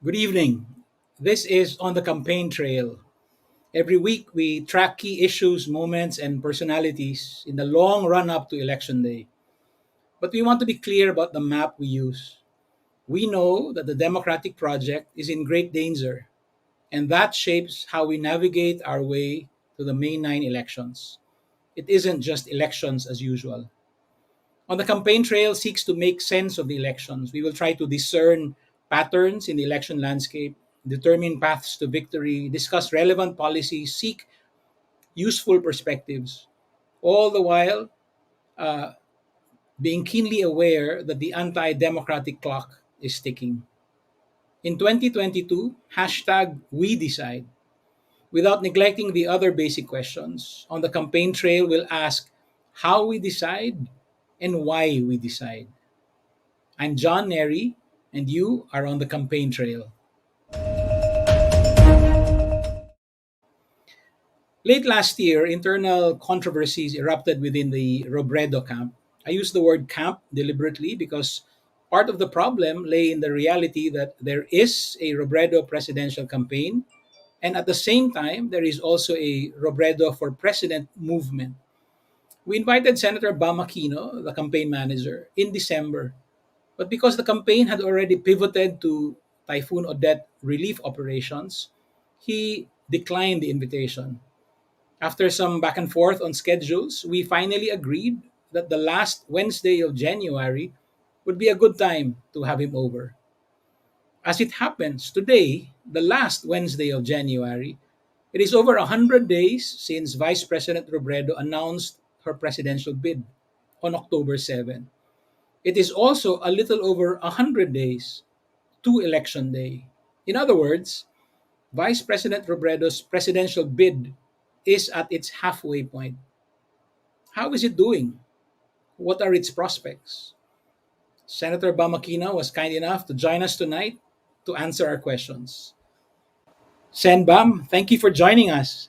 Good evening. This is On the Campaign Trail. Every week, we track key issues, moments, and personalities in the long run up to Election Day. But we want to be clear about the map we use. We know that the democratic project is in great danger, and that shapes how we navigate our way to the May 9 elections. It isn't just elections as usual. On the campaign trail seeks to make sense of the elections. We will try to discern patterns in the election landscape, determine paths to victory, discuss relevant policies, seek useful perspectives, all the while uh, being keenly aware that the anti-democratic clock is ticking. In 2022, hashtag we decide, without neglecting the other basic questions. On the campaign trail, we'll ask how we decide and why we decide. I'm John Nery, and you are on the campaign trail. Late last year, internal controversies erupted within the Robredo camp. I use the word camp deliberately because part of the problem lay in the reality that there is a Robredo presidential campaign, and at the same time, there is also a Robredo for President movement. We invited Senator Bam Aquino, the campaign manager, in December. But because the campaign had already pivoted to Typhoon Odette relief operations, he declined the invitation. After some back and forth on schedules, we finally agreed that the last Wednesday of January would be a good time to have him over. As it happens, today, the last Wednesday of January, it is over 100 days since Vice President Robredo announced her presidential bid on October 7. It is also a little over 100 days to Election Day. In other words, Vice President Robredo's presidential bid is at its halfway point. How is it doing? What are its prospects? Senator Bamakina was kind enough to join us tonight to answer our questions. Sen Bam, thank you for joining us.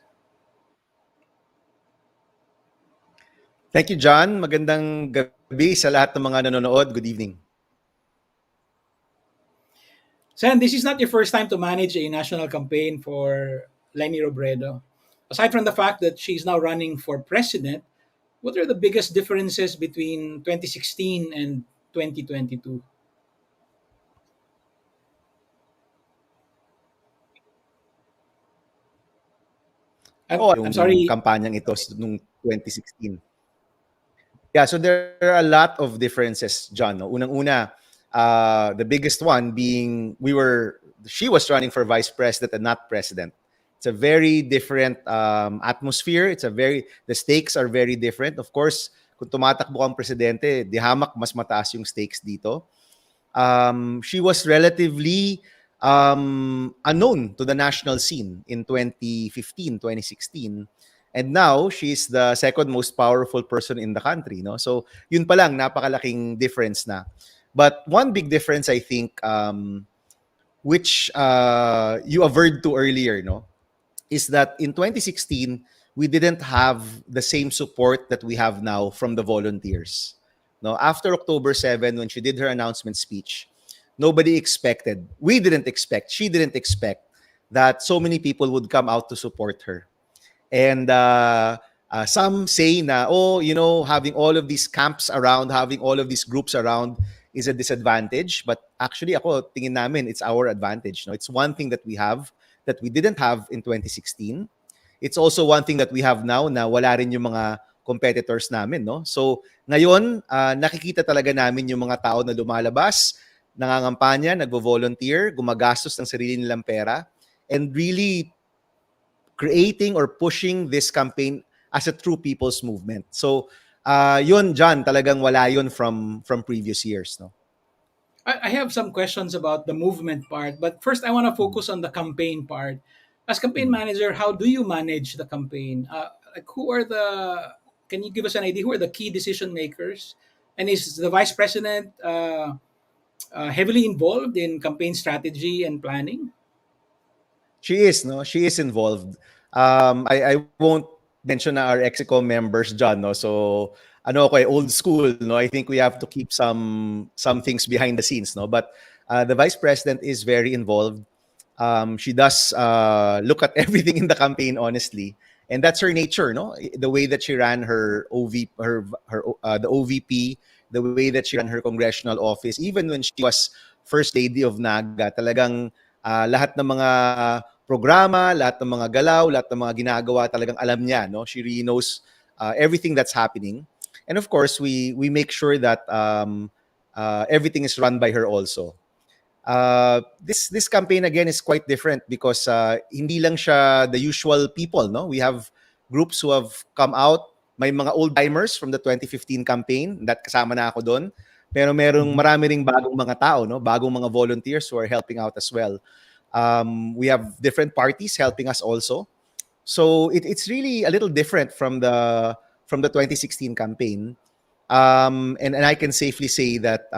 Thank you, John. Magandang gabi sa lahat ng mga nanonood. Good evening. Sen, this is not your first time to manage a national campaign for Leni Robredo. Aside from the fact that she's now running for president, what are the biggest differences between 2016 and 2022? I'm Yung sorry. kampanyang ito nung 2016. Yeah, so there are a lot of differences, John. No? Unang-una, the biggest one being she was running for vice president and not president. It's a very different atmosphere. The stakes are very different. Of course, kung tumatakbo ang presidente, di hamak mas mataas yung stakes dito. She was relatively unknown to the national scene in 2015, 2016. And now, she's the second most powerful person in the country. No? So, yun pa lang, napakalaking difference na. But one big difference, I think, which you averred to earlier, no, is that in 2016, we didn't have the same support that we have now from the volunteers. No, after October 7, when she did her announcement speech, nobody expected, she didn't expect that so many people would come out to support her. And some say na, having all of these camps around, having all of these groups around is a disadvantage. But actually, tingin namin, it's our advantage. No? It's one thing that we have that we didn't have in 2016. It's also one thing that we have now na wala rin yung mga competitors namin. No? So ngayon, nakikita talaga namin yung mga tao na lumalabas, nangangampanya, nagvo-volunteer, gumagastos ng sarili nilang pera, and really creating or pushing this campaign as a true people's movement. So, yun, John, talagang wala yun from previous years. No? I have some questions about the movement part, but first I want to focus on the campaign part. As campaign manager, how do you manage the campaign? Can you give us an idea who are the key decision makers? And is the vice president heavily involved in campaign strategy and planning? She is, no? She is involved. I won't mention our Exco members, John, no? So, old school, no? I think we have to keep some things behind the scenes, no? But The vice president is very involved. She does look at everything in the campaign, honestly, and that's her nature, no? The way that she ran her the OVP, the way that she ran her congressional office, even when she was first lady of Naga, talagang lahat ng mga programa, lahat ng mga galaw, lahat ng mga ginagawa, talagang alam niya, no? She really knows everything that's happening, and of course, we make sure that everything is run by her also. This campaign again is quite different because hindi lang siya the usual people, no? We have groups who have come out. May mga old timers from the 2015 campaign that kasama na ako doon. Pero merong Mhm. marami ring bagong mga tao, no? Bagong mga volunteers who are helping out as well. We have different parties helping us also. So it's really a little different from the 2016 campaign. And I can safely say that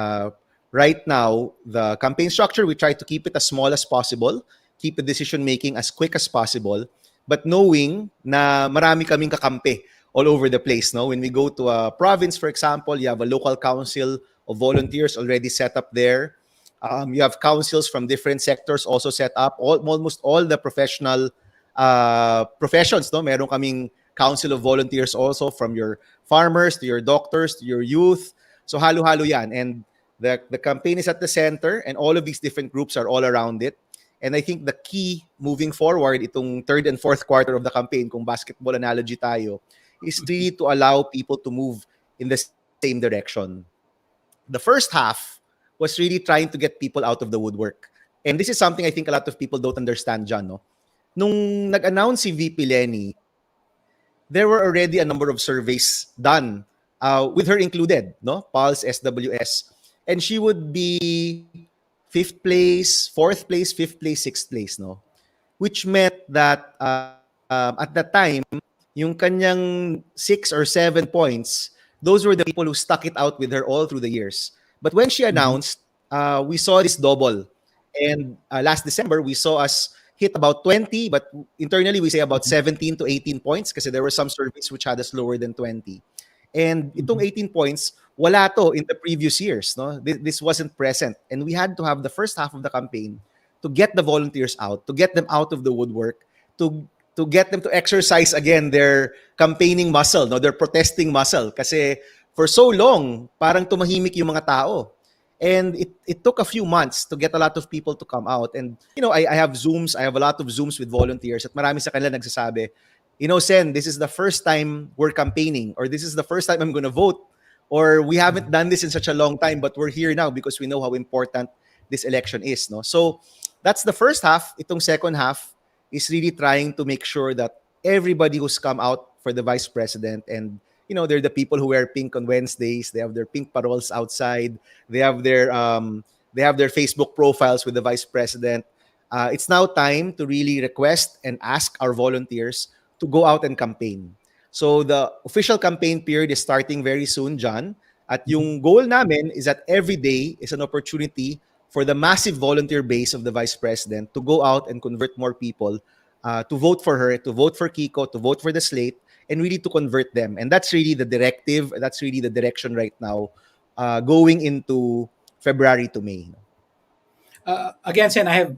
right now, the campaign structure, we try to keep it as small as possible, keep the decision making as quick as possible, but knowing na marami kaming kakampi all over the place. No, when we go to a province, for example, you have a local council of volunteers already set up there. You have councils from different sectors also set up. Almost all the professional professions, no, meron kaming council of volunteers also, from your farmers to your doctors to your youth. So halo-halo yan. And the campaign is at the center, and all of these different groups are all around it. And I think the key moving forward, itong third and fourth quarter of the campaign, kung basketball analogy tayo, is really to allow people to move in the same direction. The first half was really trying to get people out of the woodwork. And this is something I think a lot of people don't understand, John, no? Nung nag-announce si VP Leni, there were already a number of surveys done with her included, no? Pulse, SWS. And she would be fifth place, fourth place, fifth place, sixth place, no? Which meant that at that time, yung kanyang 6 or 7 points, those were the people who stuck it out with her all through the years. But when she Mhm. announced, we saw this double. And last December, we saw us hit about 20, but internally we say about Mhm. 17 to 18 points because there were some surveys which had us lower than 20. And itong Mhm. 18 points, wala to in the previous years. No? This wasn't present. And we had to have the first half of the campaign to get the volunteers out, to get them out of the woodwork, to get them to exercise again their campaigning muscle, no, their protesting muscle. Kasi for so long, parang tumahimik yung mga tao. And it took a few months to get a lot of people to come out. And, I have Zooms. I have a lot of Zooms with volunteers. At marami sa kanila nagsasabi, Sen, this is the first time we're campaigning, or this is the first time I'm going to vote, or we haven't Mhm. done this in such a long time, but we're here now because we know how important this election is. No? So that's the first half. Itong second half is really trying to make sure that everybody who's come out for the vice president, and they're the people who wear pink on Wednesdays. They have their pink paroles outside. They have their Facebook profiles with the vice president. It's now time to really request and ask our volunteers to go out and campaign. So the official campaign period is starting very soon, John. At Mhm. yung goal namin is that every day is an opportunity for the massive volunteer base of the vice president to go out and convert more people to vote for her, to vote for Kiko, to vote for the slate, and really to convert them. And that's really the directive. That's really the direction right now, going into February to May. Again, Sen, I have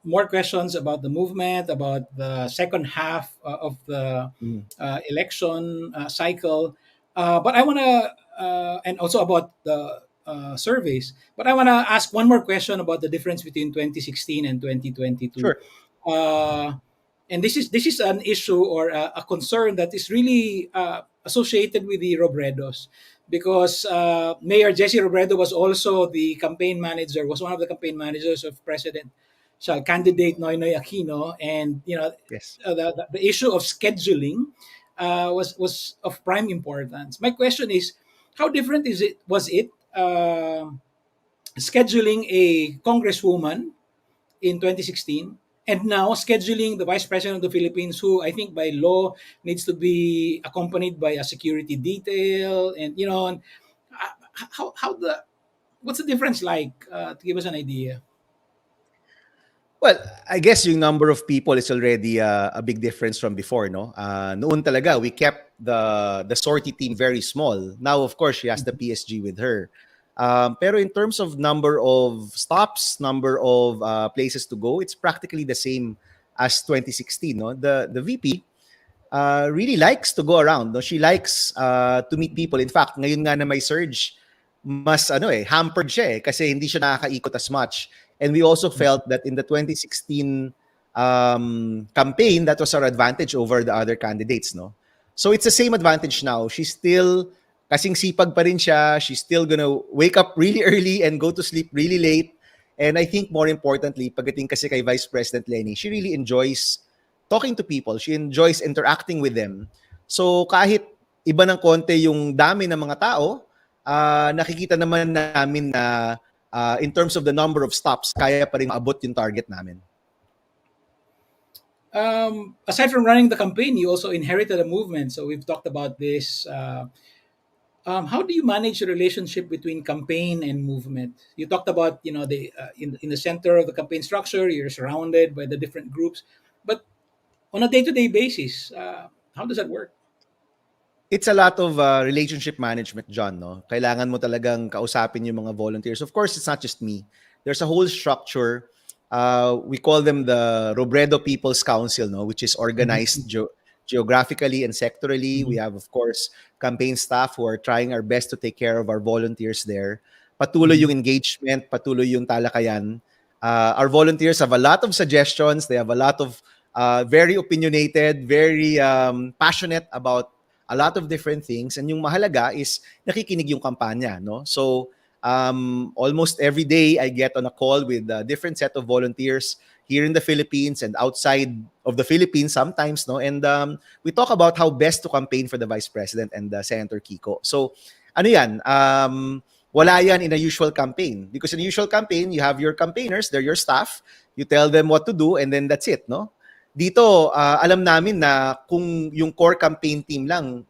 more questions about the movement, about the second half of the Mm. election cycle. But I want to, and also about the surveys. But I want to ask one more question about the difference between 2016 and 2022. Sure. Uh, and this is an issue or a concern that is really associated with the Robredos, because Mayor Jesse Robredo was also the campaign manager, was one of the campaign managers of President candidate Noynoy Aquino, and Yes. the issue of scheduling was of prime importance. My question is, how different is it? Was it scheduling a congresswoman in 2016, and now scheduling the vice president of the Philippines, who I think by law needs to be accompanied by a security detail, and and how the what's the difference like, to give us an idea? Well, I guess yung number of people is already a big difference from before, no? Noon talaga, we kept the sortie team very small. Now, of course, she has the PSG with her. Pero in terms of number of stops, number of places to go, it's practically the same as 2016. No, the VP really likes to go around. No, she likes to meet people. In fact, ngayon nga na may surge, mas hampered siya kasi hindi siya nakakaikot as much. And we also felt that in the 2016 campaign, that was our advantage over the other candidates, no? So it's the same advantage now. She's still kasing sipag pa rin siya. She's still gonna wake up really early and go to sleep really late. And I think more importantly, pagdating kasi kay Vice President Leni, she really enjoys talking to people. She enjoys interacting with them. So kahit iba ng konti yung dami ng mga tao, nakikita naman namin na in terms of the number of stops, kaya pa rin maabot yung target namin. Aside from running the campaign, you also inherited a movement. So we've talked about this. How do you manage the relationship between campaign and movement? You talked about, the in the center of the campaign structure, you're surrounded by the different groups, but on a day-to-day basis, how does that work? It's a lot of relationship management, John, no? Kailangan mo talagang kausapin yung mga volunteers. Of course, it's not just me. There's a whole structure. We call them the Robredo People's Council, no? Which is organized geographically and sectorally. We have, of course, campaign staff who are trying our best to take care of our volunteers there. Patuloy yung engagement, patuloy yung talakayan. Our volunteers have a lot of suggestions. They have a lot of very opinionated, very passionate about a lot of different things, and yung mahalaga is nakikinig yung kampanya, no? So almost every day I get on a call with a different set of volunteers here in the Philippines and outside of the Philippines sometimes, no? And we talk about how best to campaign for the Vice President and Senator Kiko. So ano yan, wala yan in a usual campaign, because in a usual campaign you have your campaigners, they're your staff, you tell them what to do and then that's it, no? Dito, alam namin na kung yung core campaign team lang,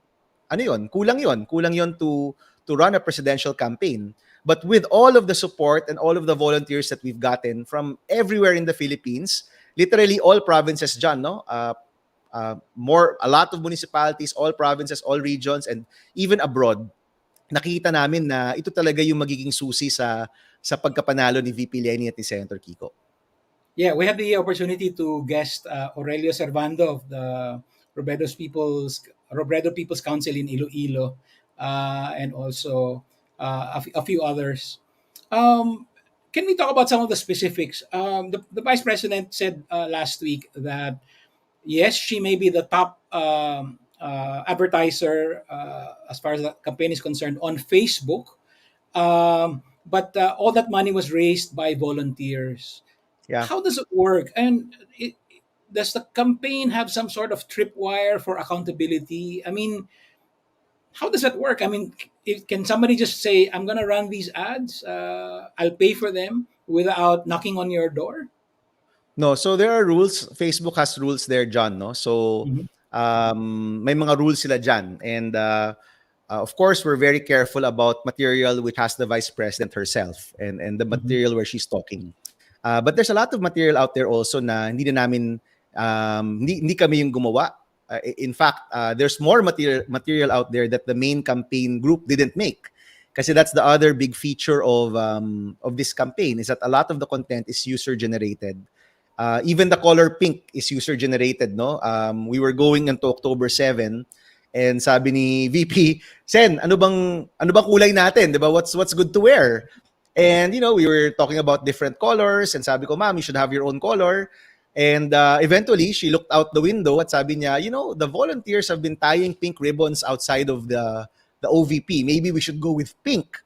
kulang yon to run a presidential campaign. But with all of the support and all of the volunteers that we've gotten from everywhere in the Philippines, literally all provinces dyan, no? A lot of municipalities, all provinces, all regions, and even abroad, nakita namin na ito talaga yung magiging susi sa pagkapanalo ni VP Leni at ni Senator Kiko. Yeah, we had the opportunity to guest Aurelio Servando of the Robredo People's Council in Iloilo, and also a few others. Can we talk about some of the specifics? The Vice President said last week that yes, she may be the top advertiser as far as the campaign is concerned on Facebook, but all that money was raised by volunteers. Yeah. How does it work? And does the campaign have some sort of tripwire for accountability? I mean, how does that work? I mean, can somebody just say, I'm going to run these ads, I'll pay for them without knocking on your door? No, so there are rules. Facebook has rules there, John, no? So may mga rules sila dyan. And of course, we're very careful about material which has the Vice President herself and the material where she's talking. But there's a lot of material out there also na hindi na namin, hindi kami yung gumawa. In fact, there's more material out there that the main campaign group didn't make. Kasi that's the other big feature of this campaign, is that a lot of the content is user-generated. Even the color pink is user-generated, no? We were going into October 7, and sabi ni VP, Sen, ano bang kulay natin? Diba? What's good to wear? And, we were talking about different colors, and sabi ko, ma'am, you should have your own color. And eventually, she looked out the window at sabi niya, the volunteers have been tying pink ribbons outside of the OVP. Maybe we should go with pink.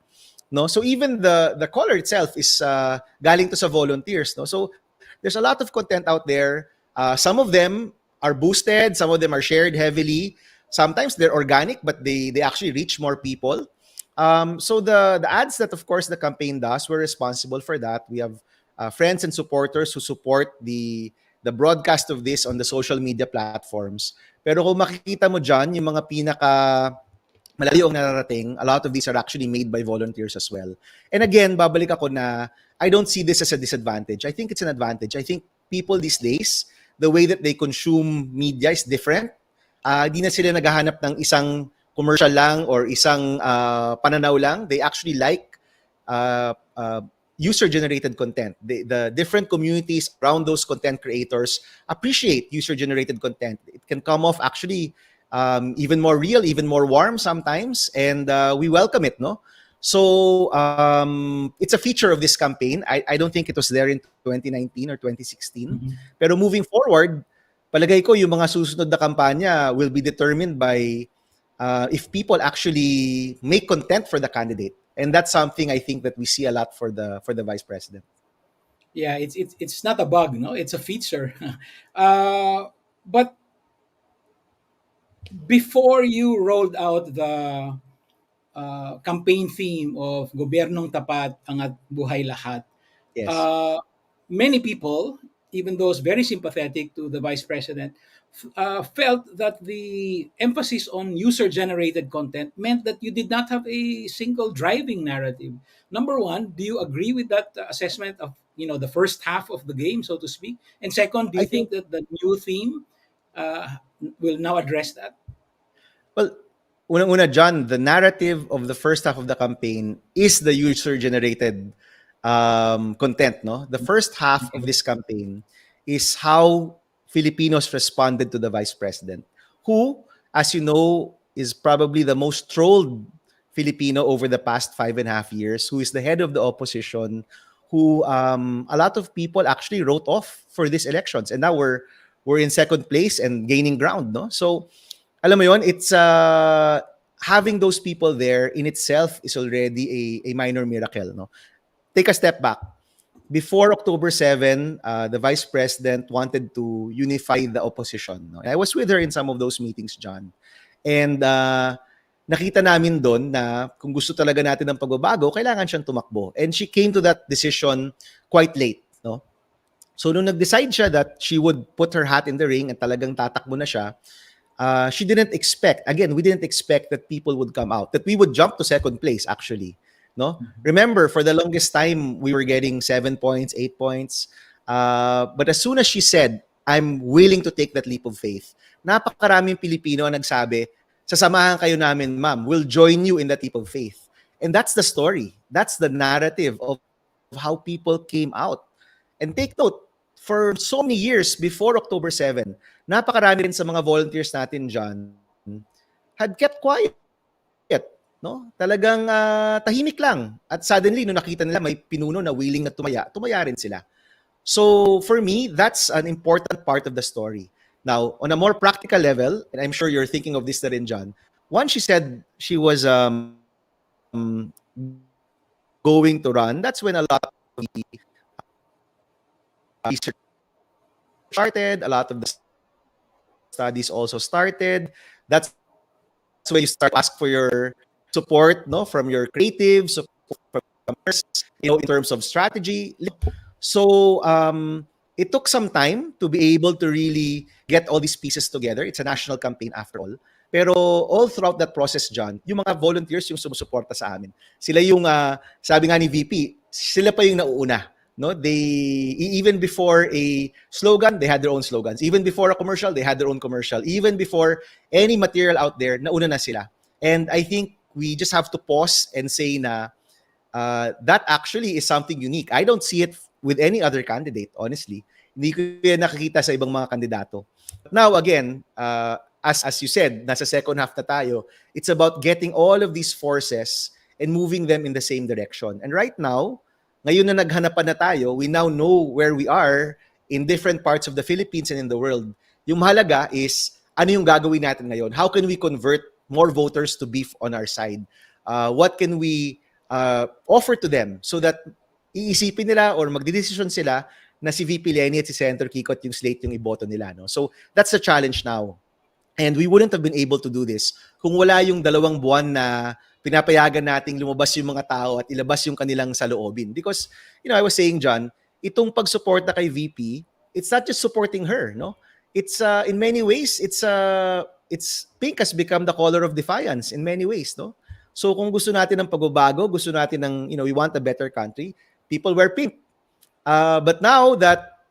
No? So even the color itself is galing to sa volunteers. No? So there's a lot of content out there. Some of them are boosted. Some of them are shared heavily. Sometimes they're organic, but they actually reach more people. So the ads that, of course, the campaign does, we're responsible for that. We have friends and supporters who support the broadcast of this on the social media platforms. Pero kung makikita mo dyan, yung mga pinaka malayo ang nararating, a lot of these are actually made by volunteers as well. And again, babalik ako na I don't see this as a disadvantage. I think it's an advantage. I think people these days, the way that they consume media is different. Di na sila naghahanap ng isang commercial lang or isang pananaw lang. They actually like user generated content. The different communities around those content creators appreciate user generated content. It can come off actually even more real, even more warm sometimes, and we welcome it, no? So it's a feature of this campaign. I don't think it was there in 2019 or 2016. Mhm. Pero moving forward, palagay ko yung mga susunod na kampanya will be determined by if people actually make content for the candidate. And that's something I think that we see a lot for the vice president. Yeah, it's not a bug, no, it's a feature. uh, but before you rolled out the campaign theme of Gobyernong Tapat, Angat Buhay Lahat, Yes. uh, many people, even those very sympathetic to the vice president, felt that the emphasis on user-generated content meant that you did not have a single driving narrative. Number one, do you agree with that assessment of the first half of the game, so to speak? And second, do I you think think that the new theme uh, will now address that? Well, una John, the narrative of the first half of the campaign is the user-generated content. No, the first half of Okay. this campaign is how Filipinos responded to the vice president, who, as you know, is probably the most trolled Filipino over the past 5.5 years, who is the head of the opposition, who a lot of people actually wrote off for these elections, and now we're in second place and gaining ground. No, so alam mo yon, it's having those people there in itself is already a minor miracle, no? Take a step back. Before October 7, the vice president wanted to unify the opposition, no? I was with her in some of those meetings, John. And nakita namin doon na kung gusto talaga natin ng pagbabago, kailangan siyang tumakbo. And she came to that decision quite late, no? So nung nag-decide siya that she would put her hat in the ring at talagang tatakbo na siya, she didn't expect, again, we didn't expect that people would come out, that we would jump to second place, actually. No? Remember, for the longest time, we were getting 7 points, 8 points. But as soon as she said, I'm willing to take that leap of faith, napakaraming Pilipino ang nagsabi, sasamahan kayo namin, ma'am. We'll join you in that leap of faith. And that's the story. That's the narrative of how people came out. And take note, for so many years before October 7, napakarami rin sa mga volunteers natin dyan had kept quiet. No? Talagang tahimik lang. At suddenly, nung nakita nila may pinuno na willing na tumaya rin sila. So for me, that's an important part of the story. Now, on a more practical level, and I'm sure you're thinking of this na rin, John, once she said she was going to run, that's when a lot of the research started, a lot of the studies also started. That's when you start to ask for your support, no, from your creatives, support from in terms of strategy. So it took some time to be able to really get all these pieces together. It's a national campaign after all. Pero all throughout that process, John, yung mga volunteers yung sumusuporta sa amin. Sila yung, sabi nga ni VP, sila pa yung nauuna. No, they even before a slogan, they had their own slogans. Even before a commercial, they had their own commercial. Even before any material out there, nauna na sila. And I think we just have to pause and say na that actually is something unique. I don't see it with any other candidate, honestly. Hindi ko yan nakikita sa ibang mga kandidato. But now again, as you said, nasa second half na tayo, it's about getting all of these forces and moving them in the same direction. And right now, ngayon na naghanapan na tayo, we now know where we are in different parts of the Philippines and in the world. Yung mahalaga is, ano yung gagawin natin ngayon? How can we convert more voters to be on our side? What can we offer to them so that iisipin nila or magdidesisyon sila na si VP Leni at si Senator Kiko at yung slate yung iboto nila. No? So that's the challenge now. And we wouldn't have been able to do this kung wala yung 2 buwan na pinapayagan nating lumabas yung mga tao at ilabas yung kanilang saloobin. Because, I was saying, John, itong pagsuporta kay VP, it's not just supporting her, no? It's in many ways, it's pink has become the color of defiance in many ways, no? So kung gusto natin ng pagbabago, gusto natin ng, we want a better country, people wear pink. But now that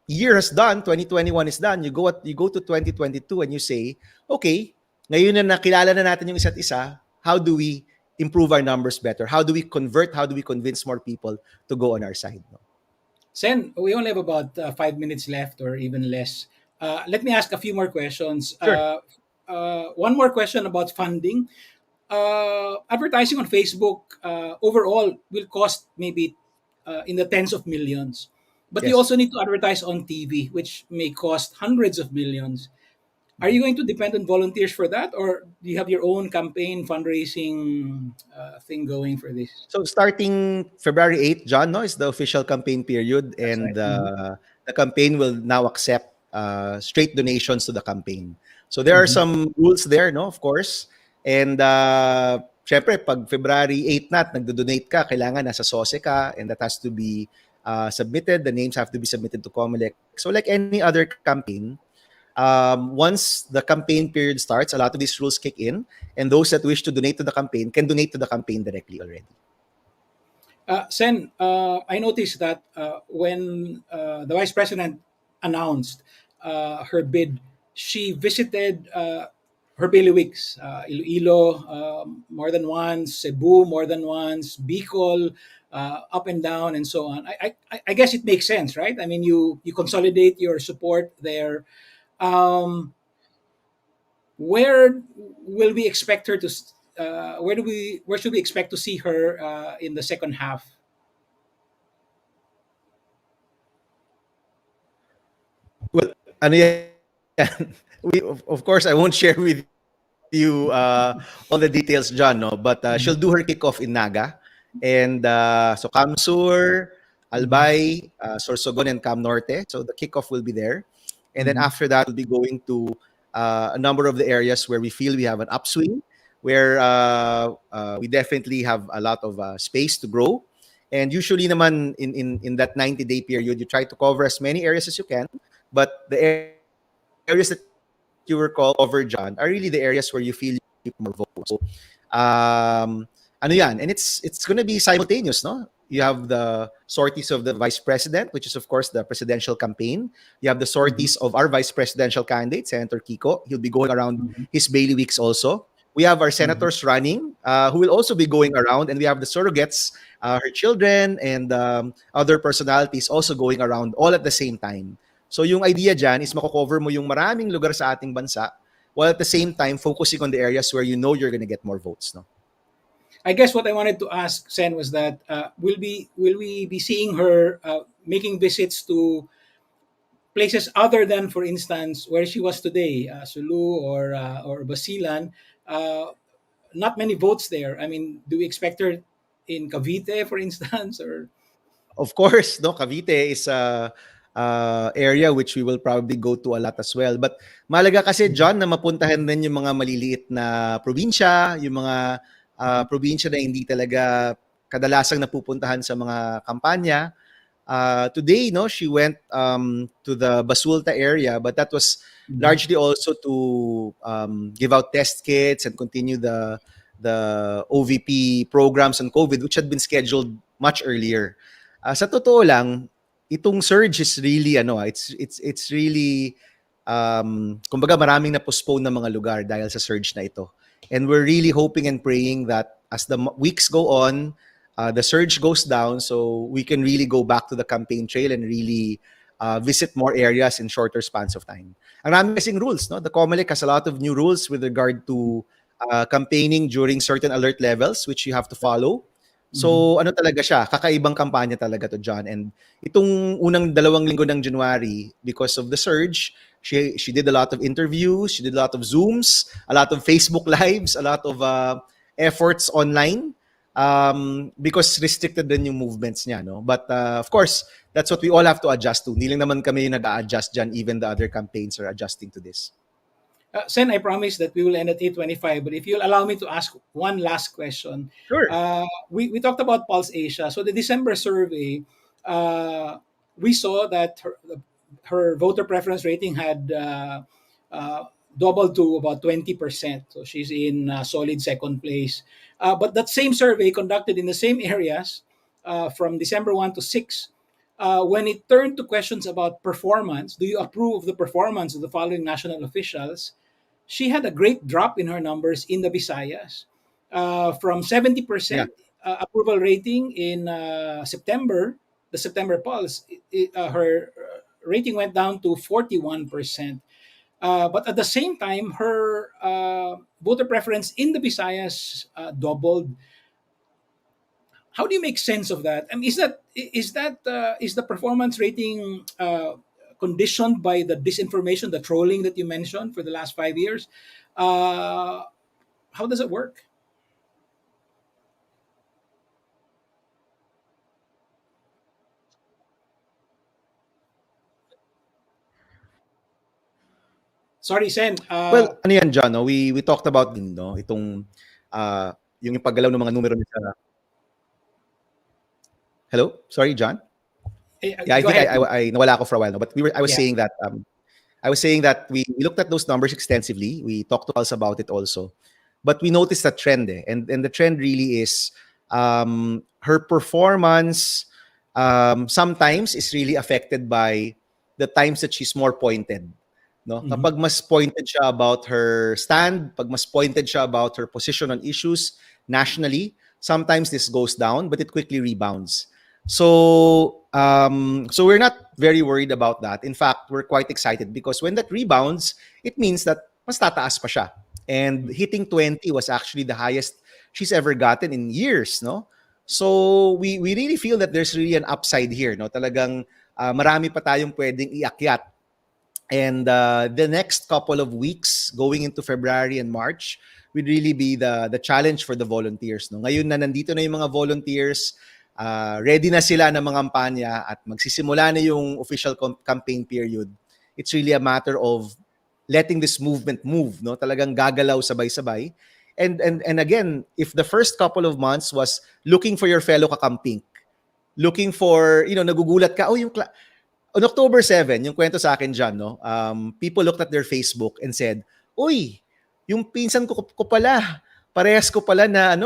year has done, 2021 is done, you go to 2022 and you say, okay, ngayon na nakilala na natin yung isa't isa, how do we improve our numbers better? How do we convert? How do we convince more people to go on our side? No? Sen, we only have about 5 minutes left or even less. Let me ask a few more questions. Sure. One more question about funding. Advertising on Facebook overall will cost maybe in the tens of millions. But you Yes. also need to advertise on TV, which may cost hundreds of millions. Are you going to depend on volunteers for that, or do you have your own campaign fundraising thing going for this? So starting February 8th, John, no, is the official campaign period, That's and right. Mhm. the campaign will now accept straight donations to the campaign. So there are Mhm. some rules there, no, of course. And syempre, pag February 8 na at nagdo-donate ka, kailangan nasa SOSE ka, and that has to be submitted. The names have to be submitted to COMELEC. So like any other campaign, once the campaign period starts, a lot of these rules kick in, and those that wish to donate to the campaign can donate to the campaign directly already. Sen, I noticed that when the vice president announced her bid, she visited her bailiwicks, Iloilo more than once, Cebu more than once, Bicol, up and down, and so on. I guess it makes sense, right? I mean, you consolidate your support there. Um, where will we expect her to? Where should we expect to see her in the second half? Well, ano yan? Of course, I won't share with you all the details, John, no? But she'll do her kickoff in Naga. And so Cam Sur, Mhm. Albay, Sorsogon, and Cam Norte. So the kickoff will be there. And then Mhm. after that, we'll be going to a number of the areas where we feel we have an upswing, where we definitely have a lot of space to grow. And usually naman in that 90-day period, you try to cover as many areas as you can. But the areas that you were called to cover, John, are really the areas where you feel you more votes. So, ano yan? And it's going to be simultaneous, no? You have the sorties of the vice president, which is of course the presidential campaign. You have the Mhm. sorties of our vice presidential candidate, Senator Kiko. He'll be going around Mhm. his bailiwicks also. We have our Mhm. senators running, who will also be going around, and we have the surrogates, her children, and other personalities also going around all at the same time. So yung idea dyan is mako-cover mo yung maraming lugar sa ating bansa while at the same time focusing on the areas where you know you're gonna get more votes, no? I guess what I wanted to ask Sen was that will we be seeing her making visits to places other than, for instance, where she was today, Sulu or Basilan? Uh, Not many votes there. I mean, do we expect her in Cavite, for instance, or? Of course, no, Cavite is a area which we will probably go to a lot as well. But malaga kasi, John, na mapuntahan din yung mga maliliit na probinsya, yung mga probinsya na hindi talaga kadalasang napupuntahan sa mga kampanya. Today, no, she went to the Basulta area, but that was Mhm. largely also to give out test kits and continue the OVP programs on COVID, which had been scheduled much earlier. Sa totoo lang, itong surge is really it's really kumbaga maraming na postpone na mga lugar dahil sa surge na ito. And we're really hoping and praying that as the weeks go on, the surge goes down so we can really go back to the campaign trail and really visit more areas in shorter spans of time. Ang rami kasing rules, no? The COMELEC has a lot of new rules with regard to campaigning during certain alert levels which you have to follow. Mhm. So ano talaga siya, kakaibang kampanya talaga to, John. And itong unang 2 linggo ng January, because of the surge, she did a lot of interviews, she did a lot of Zooms, a lot of Facebook lives, a lot of efforts online because restricted din yung movements niya, no? But of course, that's what we all have to adjust to. Hindi lang naman kami yung nag-a-adjust dyan, even the other campaigns are adjusting to this. Sen, I promise that we will end at 8:25. But if you'll allow me to ask one last question, Sure. we talked about Pulse Asia. So the December survey, we saw that her voter preference rating had uh, doubled to about 20%. So she's in solid second place. But that same survey conducted in the same areas from December 1 to 6, when it turned to questions about performance, do you approve of the performance of the following national officials? She had a great drop in her numbers in the Visayas. from Yeah. 70% approval rating in September, the September polls, her rating went down to 41%. But at the same time, her voter preference in the Visayas doubled. How do you make sense of that? I mean, is the performance rating conditioned by the disinformation, the trolling that you mentioned for the last 5 years? Uh, how does it work? Sorry, Sen. Well, ano yan, John, no? We talked about din, no? Itong, uh, yung paggalaw ng mga numero niya sa... Hello? Sorry, John? Yeah, I Go think ahead, please. I nawala ako for a while, no? But I was Yeah. saying that, we looked at those numbers extensively. We talked to us about it also. But we noticed a trend, eh. And the trend really is her performance sometimes is really affected by the times that she's more pointed. No? Mhm. Kapag mas pointed siya about her stand, pag mas pointed siya about her position on issues nationally, sometimes this goes down, but it quickly rebounds. So we're not very worried about that. In fact, we're quite excited because when that rebounds, it means that mas tataas pa siya. And hitting 20 was actually the highest she's ever gotten in years, no? So we really feel that there's really an upside here, no? Talagang marami pa tayong pwedeng iakyat. And the next couple of weeks going into February and March would really be the challenge for the volunteers. No? Ngayon na nandito na yung mga volunteers, ready na sila ng mga kampanya at magsisimula na yung official campaign period. It's really a matter of letting this movement move, no? Talagang gagalaw sabay-sabay. And again, if the first couple of months was looking for your fellow kakamping, looking for, nagugulat ka, oh, on October 7, yung kwento sa akin dyan, no? People looked at their Facebook and said, uy, yung pinsan ko pala, parehas ko pala na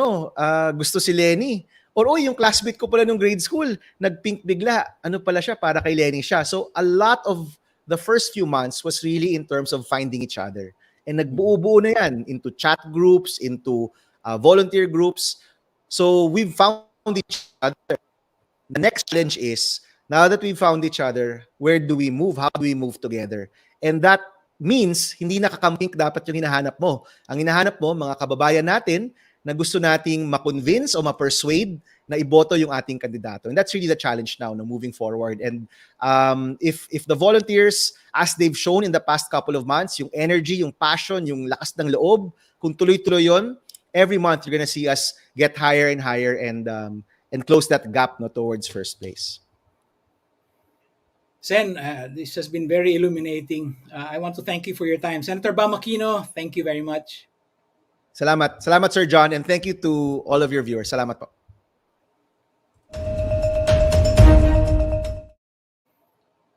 gusto si Leni. Or uy, yung classmate ko pala nung grade school, nag-pink bigla. Ano pala siya, para kay Leni siya. So a lot of the first few months was really in terms of finding each other. And nagbuo-buo na yan into chat groups, into volunteer groups. So we've found each other. The next challenge is, now that we've found each other, where do we move? How do we move together? And that means, hindi nakakamping dapat yung hinahanap mo. Ang hinahanap mo, mga kababayan natin, na gusto nating ma-convince o ma-persuade na iboto yung ating kandidato. And that's really the challenge now, no, moving forward. And if the volunteers, as they've shown in the past couple of months, yung energy, yung passion, yung lakas ng loob, kung tuloy-tuloy yun, every month you're gonna see us get higher and higher and close that gap, no, towards first place. Sen, this has been very illuminating. I want to thank you for your time. Senator Bamakino, thank you very much. Salamat. Salamat, Sir John, and thank you to all of your viewers. Salamat po.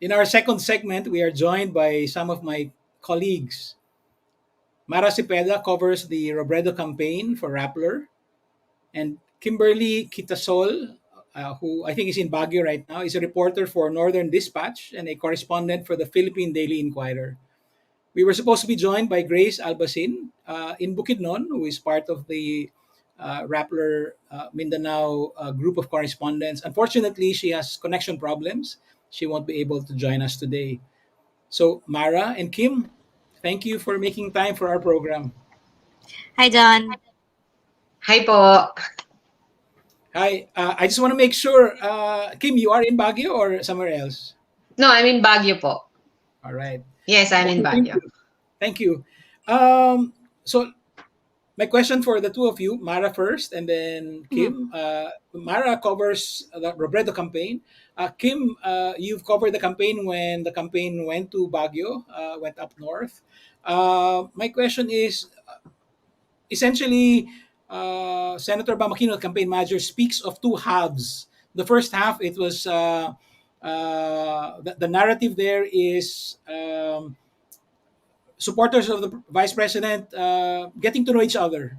In our second segment, we are joined by some of my colleagues. Mara Cepeda covers the Robredo campaign for Rappler, and Kimberly Kitasol, who I think is in Baguio right now, is a reporter for Northern Dispatch and a correspondent for the Philippine Daily Inquirer. We were supposed to be joined by Grace Albasin in Bukidnon, who is part of the Rappler Mindanao group of correspondents. Unfortunately, she has connection problems. She won't be able to join us today. So, Mara and Kim, thank you for making time for our program. Hi, John. Hi po. Hi, I just want to make sure, Kim, you are in Baguio or somewhere else? No, I'm in Baguio po. All right. Yes, I'm in Okay, thank Baguio. you. Thank you. So, my question for the two of you, Mara first, and then Kim. Mara covers the Robredo campaign. Kim, you've covered the campaign when the campaign went to Baguio, went up north. My question is, essentially, Senator Bamakino, the campaign manager, speaks of two halves. The first half, it was the narrative there is supporters of the vice president getting to know each other.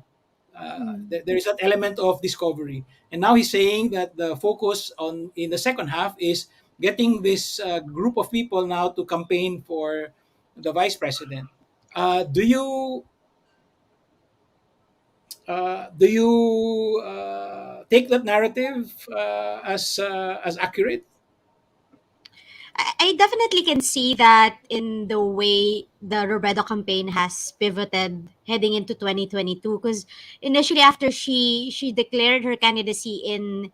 There is that element of discovery, and now he's saying that the focus on in the second half is getting this group of people now to campaign for the vice president. Do you Do you take that narrative as accurate? I definitely can see that in the way the Robredo campaign has pivoted heading into 2022. Because initially, after she declared her candidacy in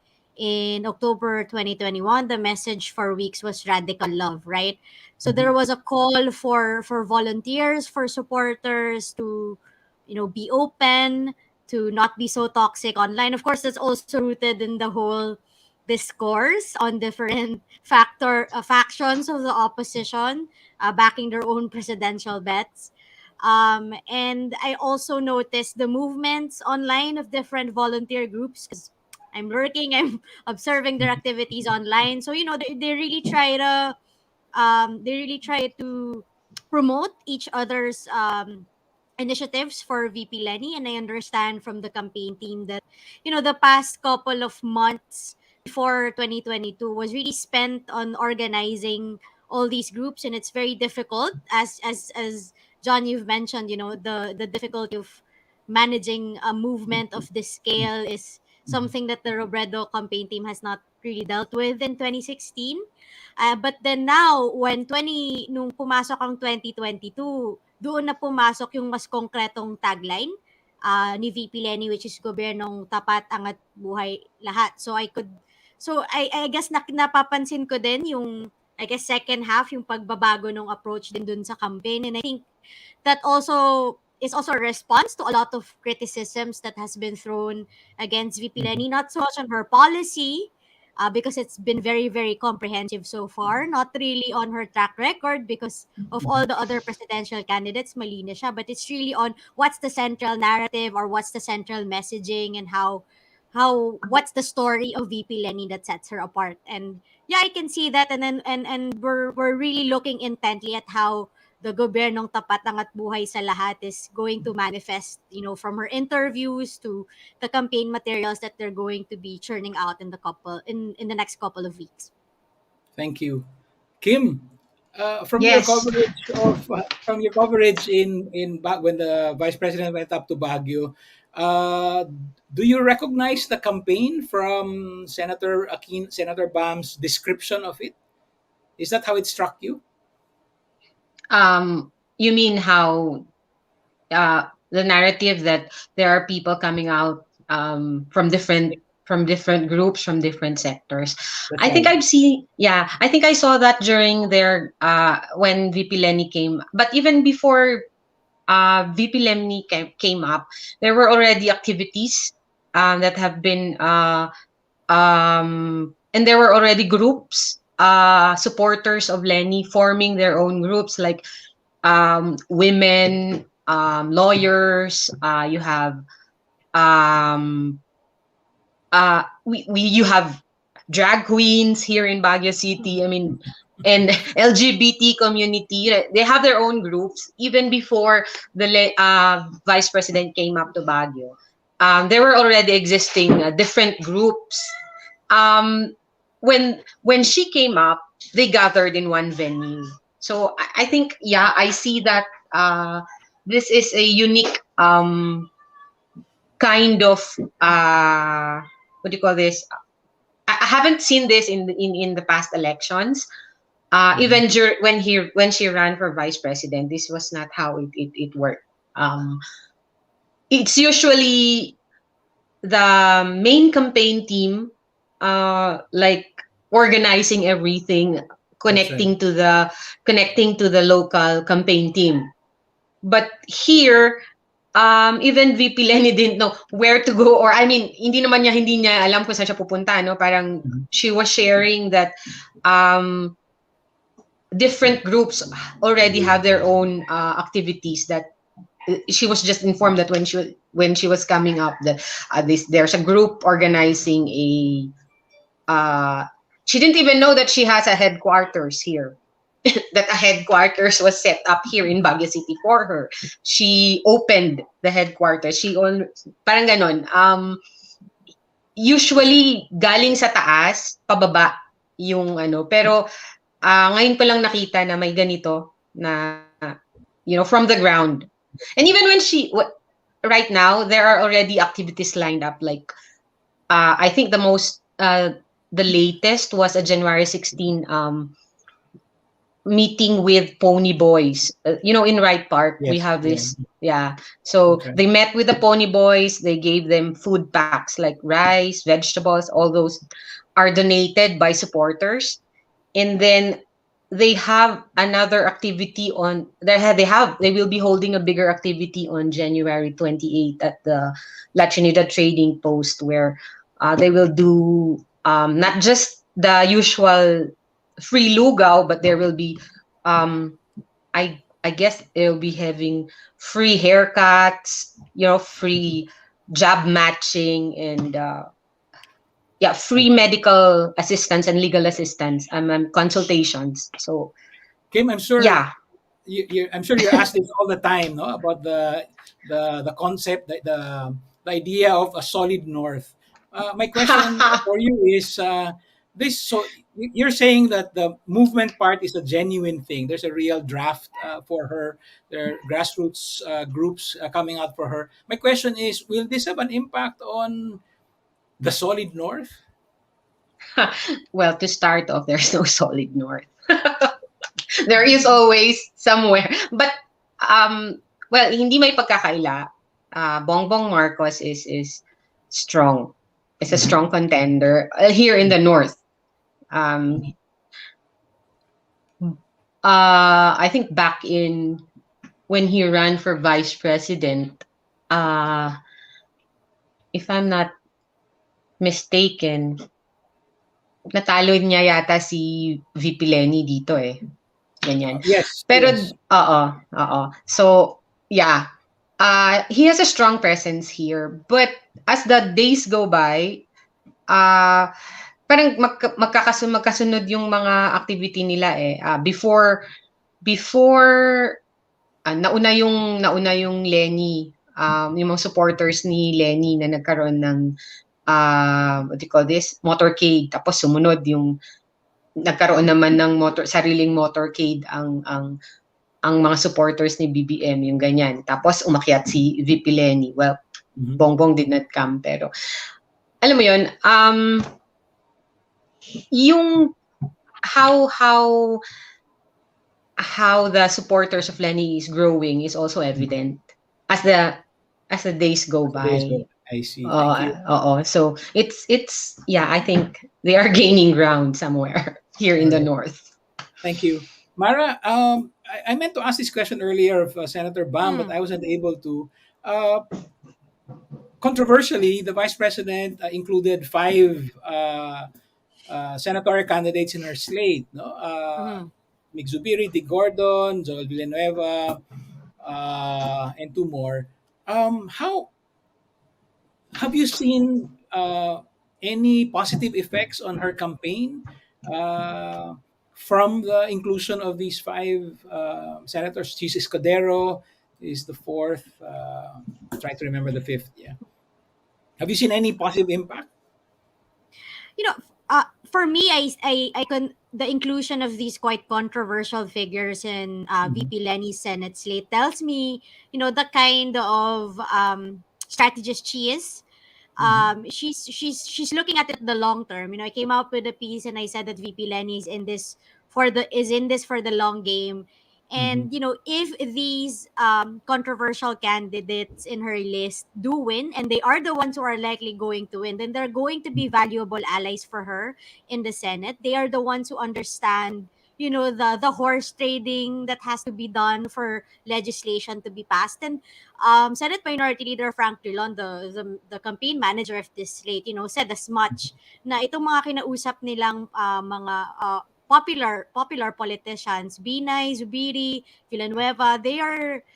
October 2021, the message for weeks was radical love, right? So there Mhm. was a call for volunteers, for supporters to, be open, to not be so toxic online. Of course, that's also rooted in the whole discourse on different factions of the opposition, backing their own presidential bets. And I also noticed the movements online of different volunteer groups because I'm lurking, I'm observing their activities online. So they really try to promote each other's initiatives for VP Lenny. And I understand from the campaign team that the past couple of months before 2022 was really spent on organizing all these groups, and it's very difficult, as John, you've mentioned. The difficulty of managing a movement of this scale is something that the Robredo campaign team has not really dealt with in 2016. But then now, nung pumasok ang 2022, doon na pumasok yung mas konkretong tagline ni VP Lenny, which is gobyernong tapat, angat, buhay, lahat. I guess napapansin ko din yung, I guess, second half, yung pagbabago ng approach din dun sa campaign. And I think that also is also a response to a lot of criticisms that has been thrown against VP Lenny, not so much on her policy, because it's been very, very comprehensive so far. Not really on her track record because of all the other presidential candidates, malina siya. But it's really on what's the central narrative or what's the central messaging and what's the story of VP Lenny that sets her apart. And yeah, I can see that. And then and we're really looking intently at how the gobyernong tapat angat buhay sa lahat is going to manifest, from her interviews to the campaign materials that they're going to be churning out in the next couple of weeks. Thank you, Kim. Yes. From your coverage in when the vice president went up to Baguio, uh, do you recognize the campaign from Senator Bam's description of it? Is that how it struck you? You mean how the narrative that there are people coming out from different groups, from different sectors. That's I think right. I've seen, yeah, I think I saw that during their when VP Lenny came, but even before VP Lenny came up, there were already activities that have been and there were already groups, supporters of Lenny forming their own groups, like women, lawyers. You have um, you have drag queens here in Baguio City. I mean, and LGBT community. They have their own groups even before the vice president came up to Baguio. There were already existing different groups. Um, when she came up, they gathered in one venue. So I think, yeah, I see that this is a unique kind of what do you call this? I haven't seen this in the past elections. Mhm. Even when she ran for vice president, this was not how it worked. Um, it's usually the main campaign team, like organizing everything, That's right. connecting to the local campaign team. But here, even VP Lenny didn't know where to go, or I mean, hindi niya alam kung saan siya pupunta, no? Parang Mhm. she was sharing that um, different groups already have their own activities that she was just informed that when she was coming up that there's a group organizing a she didn't even know that she has a headquarters here, that a headquarters was set up here in Baguio City for her. She opened the headquarters. Parang ganon. Usually galing sa taas pababa yung ano, pero ngayon ko lang nakita na may ganito na, from the ground. And even when right now there are already activities lined up. Like I think the latest was a January 16 meeting with Pony Boys. In Wright Park, we Yes. have Yeah. this. Yeah. So Okay. they met with the Pony Boys. They gave them food packs like rice, vegetables, all those are donated by supporters. And then they have another activity on they will be holding a bigger activity on January 28th at the La Trinidad Trading Post, where they will do not just the usual free lugaw, but there will be um I guess they'll be having free haircuts, free job matching, and yeah, free medical assistance and legal assistance, consultations. So Kim, I'm sure yeah. I'm sure you're asked this all the time, no, about the concept, the idea of a solid north. My question for you is this: so you're saying that the movement part is a genuine thing. There's a real draft for her. There are grassroots groups coming out for her. My question is: will this have an impact on the solid north? Well, to start off, there's no solid north. There is always somewhere. But well, hindi may pagkakaila. Bongbong Marcos is strong. Is a Mhm. strong contender here in the north. Um, I think back in when he ran for vice president, uh, if I'm not mistaken, natalo niya yata si VP Leni dito eh. Ganyan. Yes, Pero, yes. oo, oo. So, yeah. He has a strong presence here. But as the days go by, uh, parang magkasunod yung mga activity nila eh. Before nauna yung Leni, yung mga supporters ni Leni na nagkaroon ng what do you call this? Motorcade. Tapos sumunod yung nagkaroon naman ng sariling motorcade ang mga supporters ni BBM, yung ganyan. Tapos umakyat si VP Leni. Well, Mhm. Bongbong did not come, pero alam mo yun, yung how the supporters of Leni is growing is also evident as the days go So days by. go. I see. Thank you. So it's yeah, I think they are gaining ground somewhere here All in the right. north. Thank you. Mara, I meant to ask this question earlier of Senator Bam, but Hmm. I wasn't able to. Uh, Controversially, the vice president included five senatorial candidates in her slate. No, Mhm. Mig Zubiri, Dick Gordon, Joel Villanueva, and two more. How have you seen any positive effects on her campaign uh, from the inclusion of these five senators? Chis Escudero is the fourth. Try to remember the fifth. Yeah. Have you seen any positive impact? You know, for me, the inclusion of these quite controversial figures in Mhm. VP Lenny's Senate slate tells me, the kind of strategist she is. Mhm. She's looking at it the long term. I came out with a piece and I said that VP Lenny is in this for the long game. Mhm. And if these controversial candidates in her list do win, and they are the ones who are likely going to win, then they're going to be valuable allies for her in the Senate. They are the ones who understand, the horse trading that has to be done for legislation to be passed. And Senate Minority Leader Frank Drilon, the campaign manager of this slate, said as much na itong mga kinausap nilang mga popular politicians, Binay, Zubiri, Villanueva,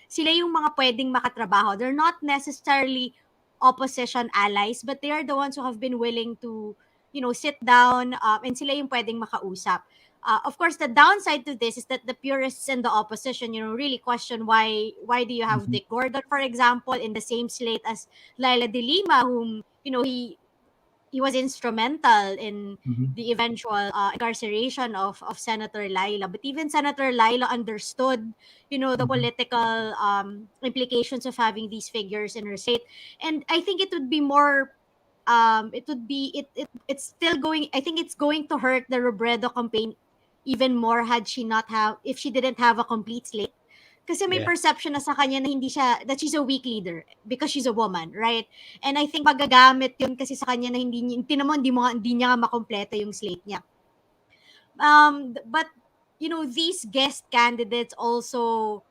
sila yung mga pwedeng makatrabaho. They're not necessarily opposition allies, but they are the ones who have been willing to, sit down, and sila yung pwedeng makausap. Of course, the downside to this is that the purists and the opposition, really question why do you have Mhm. Dick Gordon, for example, in the same slate as Laila De Lima, whom he he was instrumental in Mhm. the eventual incarceration of Senator Laila. But even Senator Laila understood, the Mhm. political implications of having these figures in her state. And I think it would be more, it would be, it's still going, I think it's going to hurt the Robredo campaign even more if she didn't have a complete slate. Kasi may Yeah. perception na sa kanya na that she's a weak leader because she's a woman, right? And I think magagamit yun kasi sa kanya na tinan mo, hindi niya nga makompleto yung slate niya. But these guest candidates also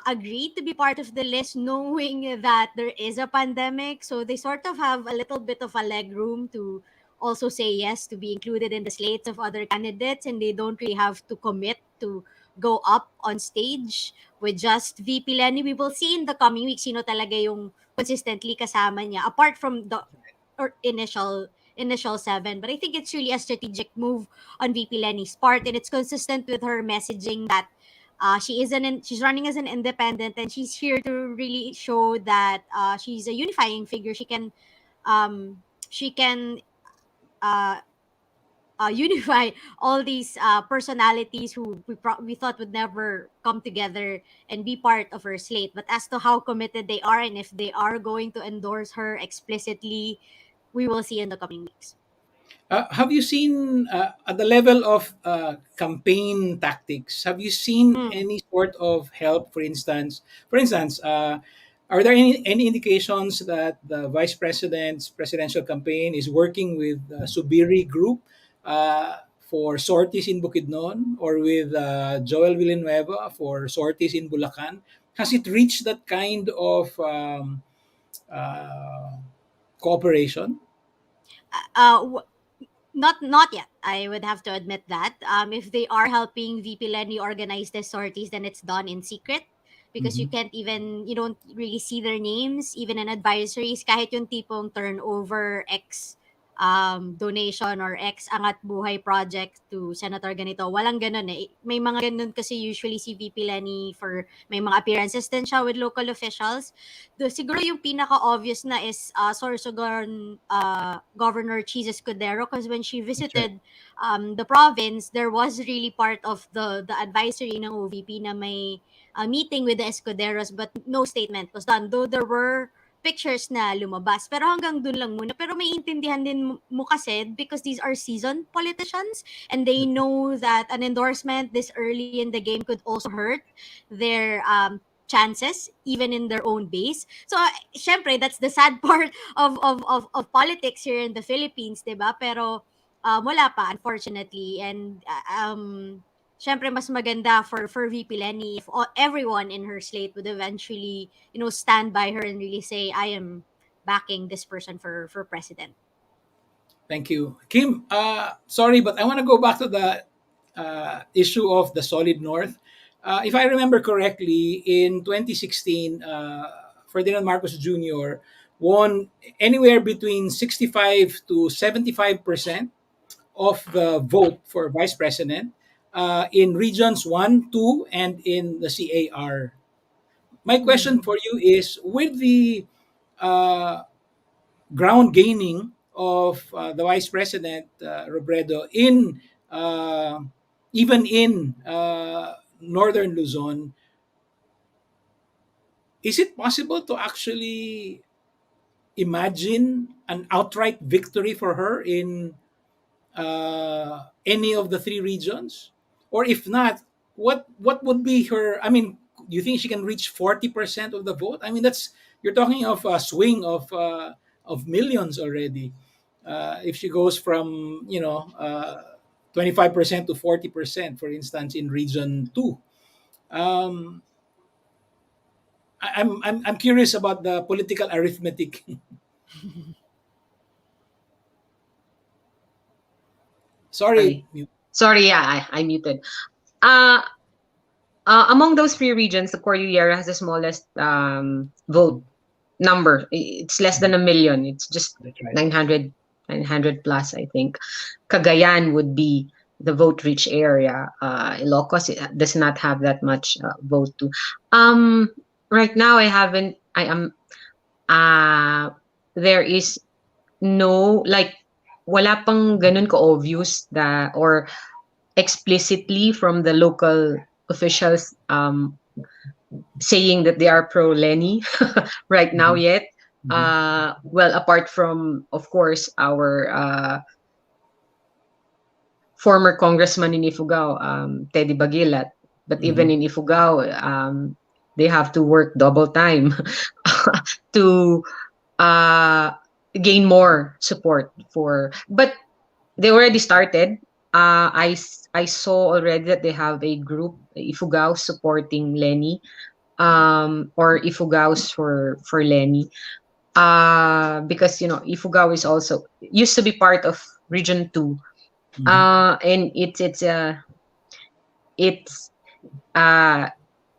agreed to be part of the list, knowing that there is a pandemic. So they sort of have a little bit of a leg room to also say yes to be included in the slates of other candidates, and they don't really have to commit to go up on stage with just VP Leni. We will see in the coming weeks, talaga yung consistently kasama niya, apart from the initial seven. But I think it's really a strategic move on VP Leni's part, and it's consistent with her messaging that she's running as an independent, and she's here to really show that she's a unifying figure. She can uh, unify all these personalities who we thought would never come together and be part of her slate. But as to how committed they are and if they are going to endorse her explicitly, we will see in the coming weeks. Have you seen at the level of campaign tactics? Have you seen Mm. any sort of help? For instance, are there any indications that the vice president's presidential campaign is working with Subiri Group for sorties in Bukidnon, or with Joel Villanueva for sorties in Bulacan? Has it reached that kind of uh, cooperation? Uh, not yet. I would have to admit that. If they are helping VP Lenny organize the sorties, then it's done in secret because Mhm. you don't really see their names even in advisories. Kahit yung tipong turnover X donation or X angat buhay project to Senator ganito. Walang ganun eh. May mga ganun kasi usually si VP Lenny for may mga appearances din siya with local officials. Siguro yung pinaka-obvious na is Sorsogon Governor Cheese Escudero, because when she That's right. visited the province, there was really part of the advisory ng OVP na may meeting with the Escuderos, but no statement was done. Though there were pictures na lumabas. Pero hanggang dun lang muna. Pero may intindihan din mo kasi because these are seasoned politicians and they know that an endorsement this early in the game could also hurt their chances even in their own base. So syempre that's the sad part of politics here in the Philippines, 'di ba? Pero wala pa unfortunately, and syempre mas maganda for VP Lenny if everyone in her slate would eventually, stand by her and really say I am backing this person for president. Thank you. Kim, sorry, but I want to go back to the issue of the Solid North. If I remember correctly, in 2016, Ferdinand Marcos Jr. won anywhere between 65 to 75% of the vote for vice president in regions 1, 2, and in the CAR. My question Mm. for you is, with the uh, ground gaining of the vice president Robredo in uh, even in northern Luzon, is it possible to actually imagine an outright victory for her in any of the three regions? Or if not, what would be her? I mean, do you think she can reach 40% of the vote? I mean, that's you're talking of a swing of millions already. If she goes from 25% to 40%, for instance, in region two. Um, I'm curious about the political arithmetic. Sorry. Sorry. Sorry, yeah, I muted. Uh, among those three regions, the Cordillera has the smallest vote number. It's less than a million. It's just That's right. 900 plus, I think. Cagayan would be the vote rich area. Ilocos does not have that much vote too. Right now, I am, uh, there is no, like, wala pang ganun ka-obvious or explicitly from the local officials saying that they are pro Leni right now Mhm. yet. Mhm. Well, apart from, of course, our former congressman in Ifugao, Teddy Bagilat. But even Mhm. in Ifugao, they have to work double time to uh, gain more support for. But they already started. I saw already that they have a group, Ifugao, supporting Leni, or Ifugaos for Leni. Because Ifugao is also used to be part of Region 2. Mhm. And it's uh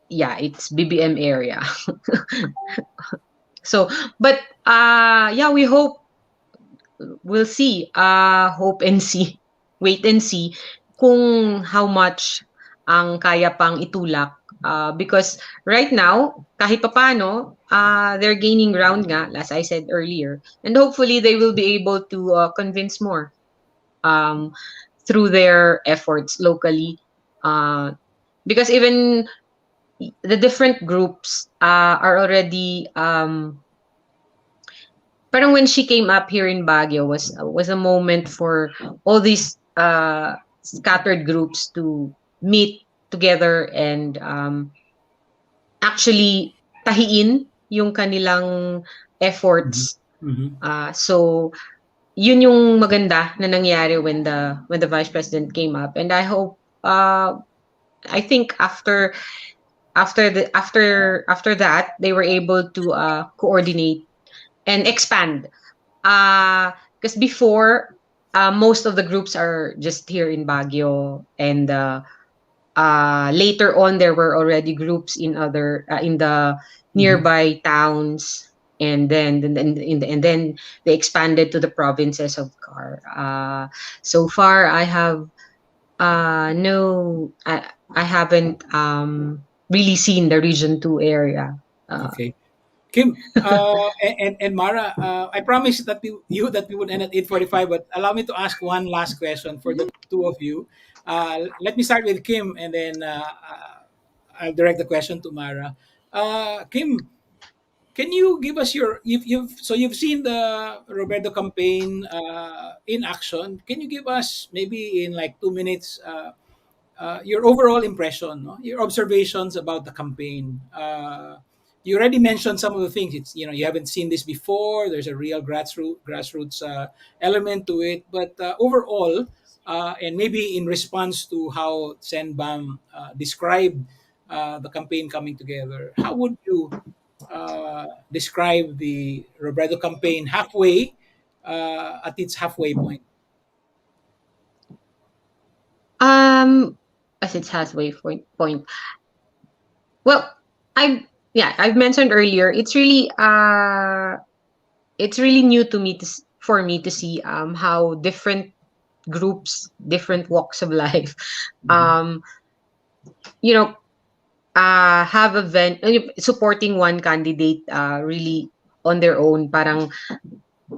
yeah, it's BBM area. So, but yeah, we hope, we'll see. Hope and see. Wait and see kung how much ang kaya pang itulak, because right now kahit papaano, they're gaining ground nga, as I said earlier, and hopefully they will be able to convince more um through their efforts locally, because even the different groups are already, parang when she came up here in Baguio was a moment for all these scattered groups to meet together and actually tahiin yung kanilang Mhm. efforts. Mhm. So yun yung maganda na nangyari when the vice president came up, and I think after that they were able to coordinate and expand, because before, most of the groups are just here in Baguio, and later on there were already groups in other in the Mhm. nearby towns, and then they expanded to the provinces of Car. So far I have no I haven't really seen the Region 2 area. Okay. Kim, and Mara, I promised that we would end at 8:45, but allow me to ask one last question for the two of you. Let me start with Kim, and then I'll direct the question to Mara. Kim, can you give us your you've seen the Roberto campaign in action? Can you give us maybe in like 2 minutes your overall impression, no? Your observations about the campaign. You already mentioned some of the things. It's you haven't seen this before. There's a real grassroots element to it, but overall, and maybe in response to how Senbam described the campaign coming together, how would you describe the Robredo campaign halfway at its halfway point? Um, as its halfway point. Well, I yeah, I've mentioned earlier, it's really new to me for me to see how different groups, different walks of life, Mhm. um you know have supporting one candidate really on their own, parang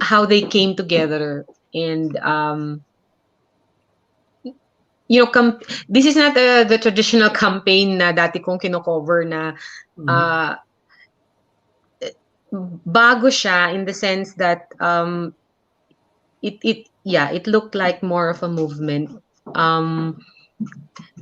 how they came together, and this is not the traditional campaign na dati kong kino-cover na Mhm. uh, bago siya in the sense that it looked like more of a movement. Um,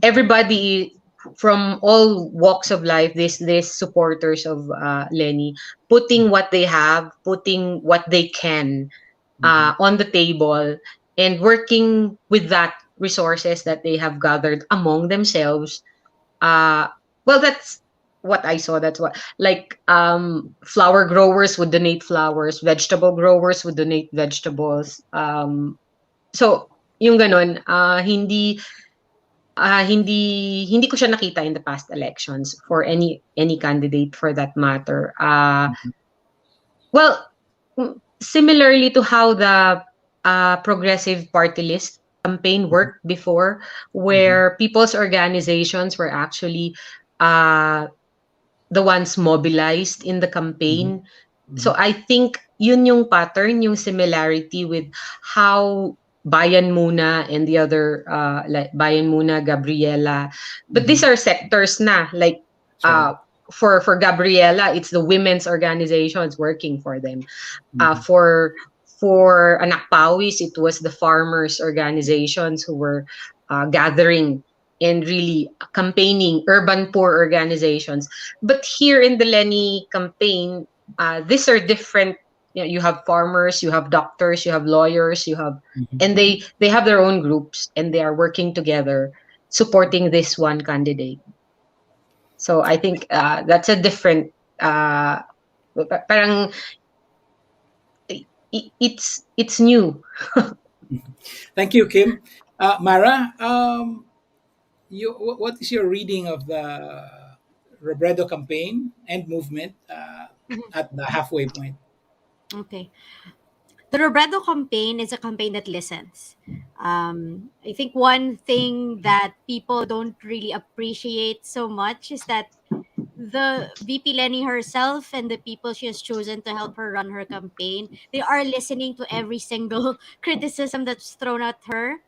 Everybody from all walks of life, this supporters of Leni, putting what they have, putting what they can Mhm. on the table, and working with that resources that they have gathered among themselves. uh well, that's what I saw. That's what, like, flower growers would donate flowers, vegetable growers would donate vegetables. So yung ganon, hindi ko siya nakita in the past elections for any candidate for that matter. Well, similarly to how the progressive party list campaign worked before, Mhm. where people's organizations were actually uh, the ones mobilized in the Mhm. campaign. So Mhm. I think yun yung pattern, yung similarity with how Bayan Muna and the other like Bayan Muna, Gabriela, but these Mhm. are sectors na, like That's right. for Gabriela, it's the women's organizations working for them. Mhm. For Anak Pawis, it was the farmers organizations who were gathering and really campaigning, urban poor organizations. But here in the Leni campaign, these are different. You know, you have farmers, you have doctors, you have lawyers, you have, Mhm. and they have their own groups and they are working together supporting this one candidate. So I think that's a different uh, parang it's new. Thank you, Kim. Mara, what is your reading of the Robredo campaign and movement Mhm. at the halfway point? Okay. The Robredo campaign is a campaign that listens. I think one thing that people don't really appreciate so much is that the VP Lenny herself and the people she has chosen to help her run her campaign, they are listening to every single criticism that's thrown at her,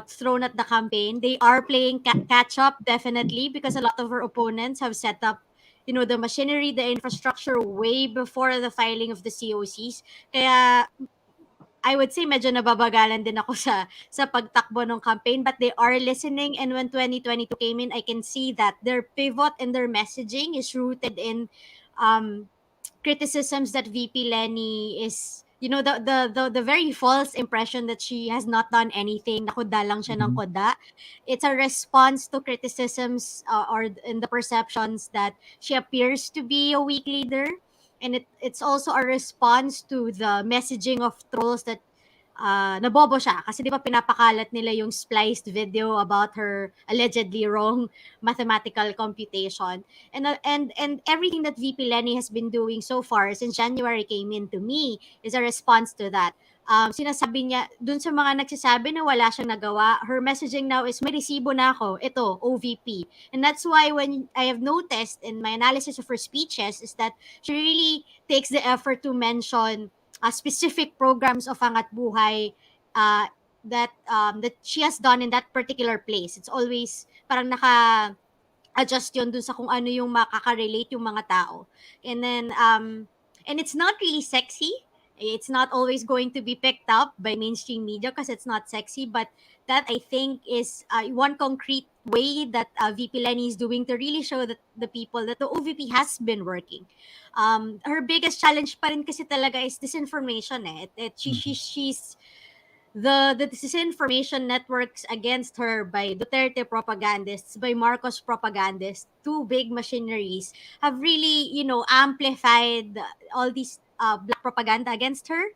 thrown at the campaign. They are playing catch up, definitely, because a lot of her opponents have set up, the machinery, the infrastructure way before the filing of the COCs. Kaya I would say medyo nababagalan din ako sa pagtakbo ng campaign, but they are listening, and when 2022 came in, I can see that their pivot and their messaging is rooted in um criticisms that VP Lenny is, the very false impression that she has not done anything, nakuda lang siya ng Mhm. kuda. It's a response to criticisms, or in the perceptions that she appears to be a weak leader, and it's also a response to the messaging of trolls that nabobo siya kasi 'di ba pinapakalat nila yung spliced video about her allegedly wrong mathematical computation, and everything that VP Lenny has been doing so far since January came in, to me, is a response to that. Sinasabi niya dun sa mga nagsasabi na wala siyang nagawa, her messaging now is, may resibo na ako, ito, OVP. And that's why when I have noticed in my analysis of her speeches is that she really takes the effort to mention specific programs of Angat Buhay, that she has done in that particular place. It's always parang adjust yon dun sa kung ano yung makaka-relate yung mga tao. And then, and it's not really sexy. It's not always going to be picked up by mainstream media because it's not sexy. But that, I think, is one concrete way that VP Lenny is doing to really show that the people that the OVP has been working. Her biggest challenge pa rin kasi talaga is disinformation. Mhm. She's the disinformation networks against her by Duterte propagandists, by Marcos propagandists, two big machineries have really, amplified all these black propaganda against her.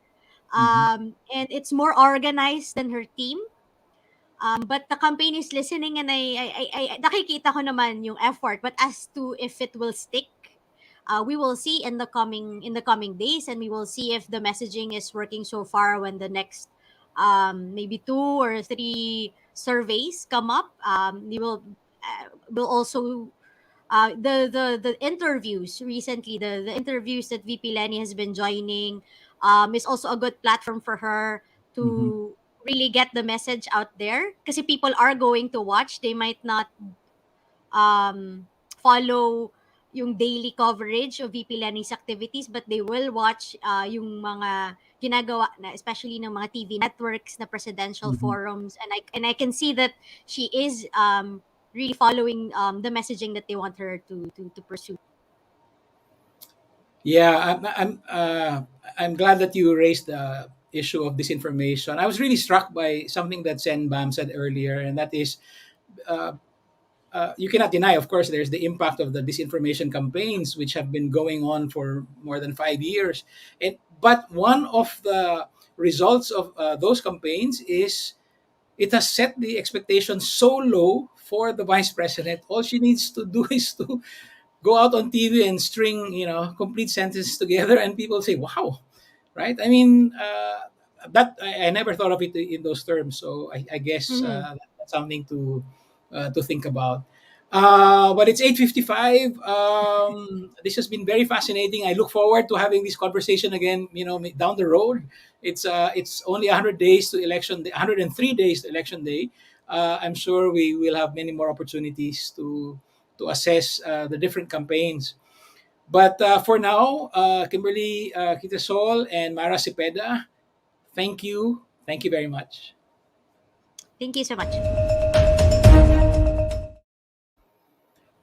Mhm. And it's more organized than her team. But the campaign is listening, and nakikita ko naman yung effort. But as to if it will stick, we will see in the coming days, and we will see if the messaging is working so far when the next maybe 2 or 3 surveys come up. We will also the interviews recently, the interviews that VP Lenny has been joining, is also a good platform for her Mhm. to really get the message out there, kasi people are going to watch. They might not follow yung daily coverage of VP Lenny's activities, but they will watch yung mga ginagawa na, especially ng mga TV networks na presidential Mhm. forums, and I can see that she is really following the messaging that they want her to pursue. Yeah, I'm glad that you raised the issue of disinformation. I was really struck by something that Sen Bam said earlier, and that is, uh, you cannot deny, of course, there's the impact of the disinformation campaigns which have been going on for more than 5 years. And but one of the results of those campaigns is it has set the expectations so low for the vice president. All she needs to do is to go out on TV and string, complete sentences together, and people say, "Wow!" Right? I mean, that I never thought of it in those terms. So I guess Mhm. that's something to think about. But it's 8:55. This has been very fascinating. I look forward to having this conversation again. Down the road. It's only 100 days to election day, 103 days to election day. I'm sure we will have many more opportunities to assess the different campaigns. But for now, Kimberly Kitasol and Mara Cepeda, thank you very much. Thank you so much.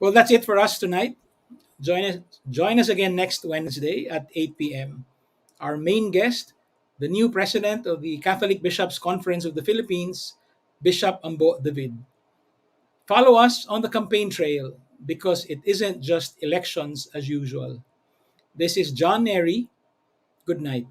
Well, that's it for us tonight. Join us, join us again next Wednesday at 8 p.m. Our main guest, the new president of the Catholic Bishops' Conference of the Philippines, Bishop Ambo David. Follow us on the campaign trail because it isn't just elections as usual. This is John Nery. Good night.